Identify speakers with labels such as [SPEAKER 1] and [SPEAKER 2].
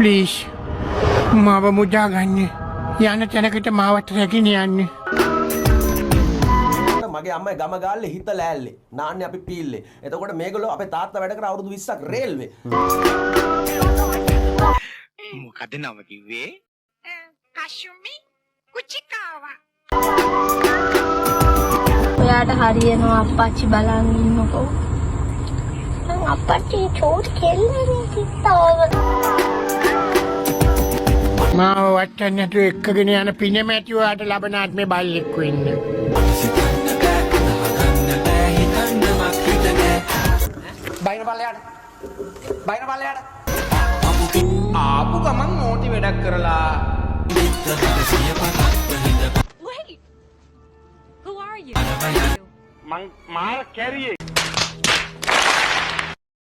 [SPEAKER 1] Please මාව මුදා ගන්න. යන තැනකට මාවත් රැගෙන යන්න.
[SPEAKER 2] මගේ අම්මයි ගම ගාල්ලේ හිත ලෑල්ලේ. නාන්නේ අපි පීල්ලේ. එතකොට මේගොල්ලෝ අපේ තාත්තා වැඩ කර අවුරුදු 20ක් රේල්වේ.
[SPEAKER 3] මොකද නම කිව්වේ?
[SPEAKER 4] කෂුමි කුචිකාවා.
[SPEAKER 5] ඔයාට හරියනවා අප්පච්චි බලන් ඉන්නකෝ. මං අප්පච්චි චෝට් කෙල්ලනේ කිත්තාව.
[SPEAKER 1] මාව වට්ටන්න නැතුව එක්කගෙන යන පිනමැති ඔයාට ලබන ආත්මේ බල්ලෙක් වෙන්න.
[SPEAKER 3] බයින පල්ලයට. බයින පල්ලයට. ආපු ගමන් ඕටි වැඩක් කරලා.
[SPEAKER 4] Wait. Who are you?
[SPEAKER 3] මං මාර කැරියේ.